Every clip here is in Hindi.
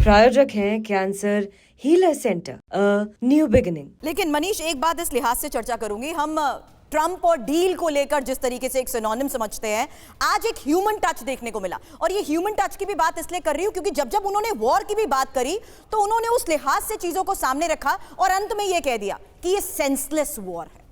प्रायोजक हैं cancer healer centre, new beginning. लेकिन मनीष, एक बात इस लिहाज से चर्चा करूंगी, हम ट्रंप और डील को लेकर जिस तरीके से एक सिनोनिम समझते हैं, आज एक ह्यूमन टच देखने को मिला। और ये ह्यूमन टच की भी बात इसलिए कर रही हूं क्योंकि जब जब उन्होंने वॉर की भी बात करी तो उन्होंने उस लिहाज से चीजों को सामने रखा और अंत में यह कह दिया कि ये सेंसलेस वॉर है।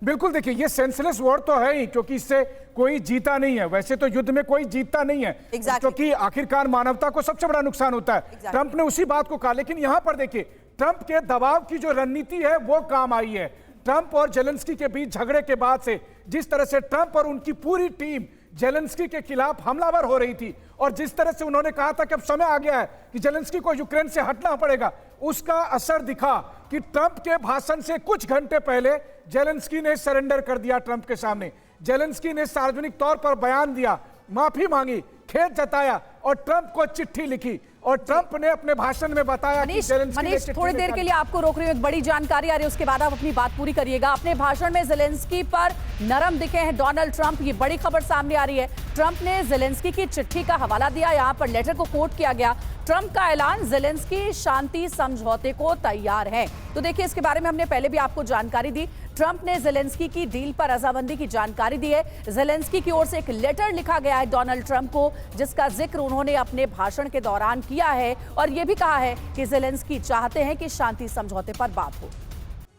बिल्कुल, देखिए ये सेंसलेस वॉर तो है ही, क्योंकि इससे कोई जीता नहीं है। वैसे तो युद्ध में कोई जीतता नहीं है, क्योंकि आखिरकार मानवता को सबसे बड़ा नुकसान होता है। ट्रंप ने उसी बात को कहा, लेकिन यहां पर देखिए ट्रंप के दबाव की जो रणनीति है वो काम आई है। ट्रंप और जेलेंस्की के बीच झगड़े के बाद से जिस तरह से ट्रंप और उनकी पूरी टीम जेलेंस्की के खिलाफ हमलावर हो रही थी और जिस तरह से उन्होंने कहा था कि अब समय आ गया है कि जेलेंस्की को यूक्रेन से हटना पड़ेगा, उसका असर दिखा कि ट्रंप के भाषण से कुछ घंटे पहले जेलेंस्की ने सरेंडर कर दिया। ट्रंप के सामने जेलेंस्की ने सार्वजनिक तौर पर बयान दिया, माफी मांगी, खेद जताया और ट्रंप को चिट्ठी लिखी। और ट्रंप ने अपने भाषण में बताया कि मनीष, थोड़ी देर के लिए आपको रोक रही हूं, एक बड़ी जानकारी आ रही है, उसके बाद आप अपनी बात पूरी करिएगा। अपने भाषण में जेलेंस्की पर नरम दिखे हैं डोनाल्ड ट्रंप, ये बड़ी खबर सामने आ रही है। ट्रंप ने जेलेंस्की की चिट्ठी का हवाला दिया, यहां पर लेटर को कोट किया गया। ट्रंप का ऐलान, जेलेंस्की शांति समझौते को तैयार है। तो देखिए, इसके बारे में हमने पहले भी आपको जानकारी दी। ट्रंप ने जेलेंस्की की डील पर रजामंदी की जानकारी दी है। जेलेंस्की की ओर से एक लेटर लिखा गया है डोनाल्ड ट्रंप को, जिसका जिक्र उन्होंने अपने भाषण के दौरान किया है और यह भी कहा है कि जेलेंस्की चाहते हैं कि शांति समझौते पर बात हो।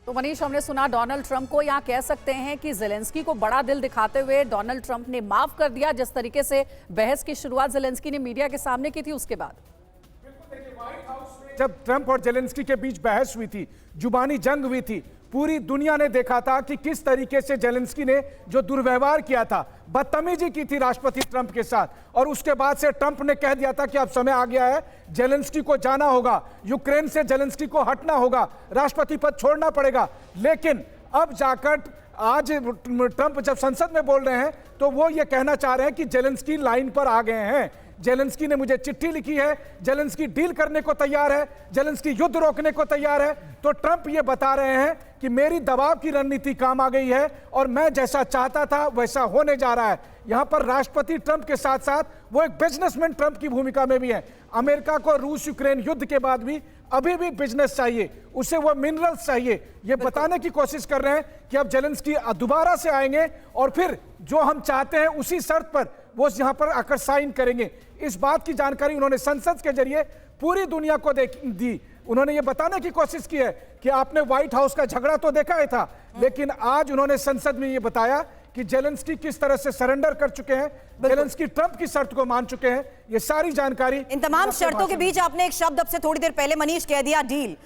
तो मनीष, हमने सुना डोनाल्ड ट्रंप को, यहां कह सकते हैं कि जेलेंस्की को बड़ा दिल दिखाते हुए डोनाल्ड ट्रंप ने माफ कर दिया जिस तरीके से बहस की शुरुआत जेलेंस्की ने मीडिया के सामने की थी। उसके बाद जब ट्रंप और जेलेंस्की के बीच बहस हुई थी, जुबानी जंग हुई थी, पूरी दुनिया ने देखा था कि किस तरीके से जेलेंस्की ने जो दुर्व्यवहार किया था, बदतमीजी की थी राष्ट्रपति ट्रंप के साथ। और उसके बाद से ट्रंप ने कह दिया था कि अब समय आ गया है, जेलेंस्की को जाना होगा, यूक्रेन से जेलेंस्की को हटना होगा, राष्ट्रपति पद छोड़ना पड़ेगा। लेकिन अब जाकर आज ट्रंप जब संसद में बोल रहे हैं तो वो ये कहना चाह रहे हैं कि जेलेंस्की लाइन पर आ गए हैं। जेलेंस्की ने मुझे चिट्ठी लिखी है, जेलेंस्की डील करने को तैयार है, जेलेंस्की युद्ध रोकने को तैयार है। तो ट्रंप ये बता रहे हैं कि मेरी दबाव की रणनीति काम आ गई है और मैं जैसा चाहता था वैसा होने जा रहा है। यहां पर राष्ट्रपति ट्रंप के साथ साथ वो एक बिजनेसमैन ट्रंप की भूमिका में भी है। अमेरिका को रूस यूक्रेन युद्ध के बाद भी अभी भी बिजनेस चाहिए, उसे वो मिनरल्स चाहिए। ये बताने की कोशिश कर रहे हैं कि अब जेलेंस्की दोबारा से आएंगे और फिर जो हम चाहते हैं उसी शर्त पर वो यहां पर आकर साइन करेंगे। इस बात की जानकारी उन्होंने संसद के जरिए पूरी दुनिया को दी। उन्होंने ये बताने की कोशिश की है कि आपने व्हाइट हाउस का झगड़ा तो देखा ही था, लेकिन आज उन्होंने संसद में ये बताया कि जेलेंस्की किस तरह से सरेंडर कर चुके हैं, जेलेंस्की ट्रंप की शर्त को मान चुके हैं। ये सारी जानकारी, इन तमाम शर्तों के बीच आपने एक शब्द अब से थोड़ी देर पहले मनीष कह दिया, डील।